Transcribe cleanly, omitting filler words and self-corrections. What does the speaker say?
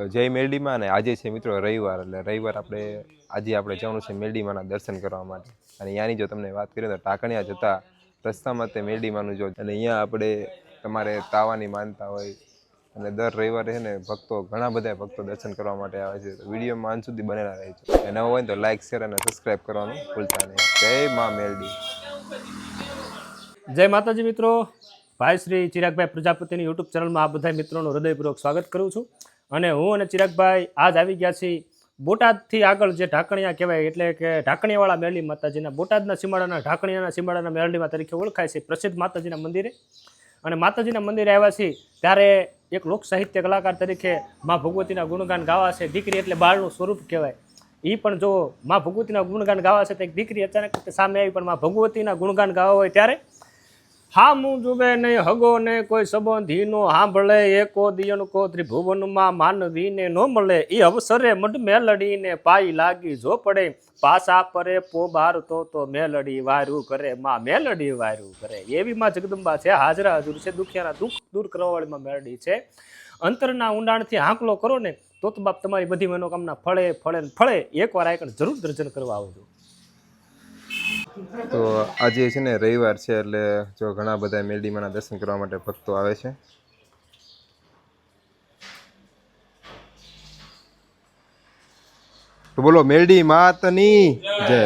તો જય મેરડીમાં અને આજે છે મિત્રો રવિવાર, એટલે રવિવાર આજે આપણે જવાનું છે મેરડીમાંના દર્શન કરવા માટે. અને અહીંયાની જો તમને વાત કરીએ તો ટાંકણિયા જતા રસ્તામાં તે મેરડીમાંનું જો, અને અહીંયા આપણે તમારે તાવાની માનતા હોય અને દર રવિવારે છે ને ઘણા બધા ભક્તો દર્શન કરવા માટે આવે છે. તો વિડીયોમાં અંત સુધી બનેલા રહે છે. અને નવો હોય તો લાઈક, શેર અને સબસ્ક્રાઈબ કરવાનું ભૂલતા નહીં. જય મા મેરડી. જય માતાજી મિત્રો, ભાઈ શ્રી ચિરાગભાઈ પ્રજાપતિની યુટ્યુબ ચેનલમાં આ બધા મિત્રોનું હૃદયપૂર્વક સ્વાગત કરું છું. અને હું અને ચિરાગભાઈ આજ આવી ગયા છીએ બોટાદથી આગળ જે ઢાકણિયા કહેવાય, એટલે કે ઢાકણિયાવાળા મેરડી માતાજીના, બોટાદના સીમાડાના ઢાકણિયાના સીમાડાના મેરડીમાં તરીકે ઓળખાય છે પ્રસિદ્ધ માતાજીના મંદિરે. અને માતાજીના મંદિરે આવ્યા છીએ ત્યારે એક લોક સાહિત્ય કલાકાર તરીકે મા ભગવતીના ગુણગાન ગાવા છે. દીકરી એટલે બાળનું સ્વરૂપ કહેવાય. એ પણ જો મા ભગવતીના ગુણગાન ગાવા છે તો એક દીકરી અચાનક સામે આવી પણ મા ભગવતીના ગુણગાન ગાવા હોય ત્યારે હા મું જુબે નહીં હગો ને કોઈ સંબંધીનો સાંભળે એકો દિયણકો ત્રિભુવનમાં માનવીને ન મળે એ અવસરે મઢ મેલડીને પાઈ લાગી જો પડે પાસા પરે પોબાર તો મેલડી વાર્યું કરે માં મેલડી વાર્યું કરે. એવી માં જગદંબા છે, હાજરા હજુર છે, દુખિયાના દુઃખ દૂર કરવાવાળી માં મેલડી છે. અંતરના ઊંડાણથી હાંકલો કરો ને તો બાપ તમારી બધી મનોકામના ફળે ફળે ને ફળે. એકવાર આયકણ જરૂર દર્શન કરવા આવજો. તો આજે છે ને રવિવાર છે, એટલે જો ઘણા બધા મેરડીમાંના દર્શન કરવા માટે ભક્તો આવે છે. તો બોલો મેરડી માતની જય.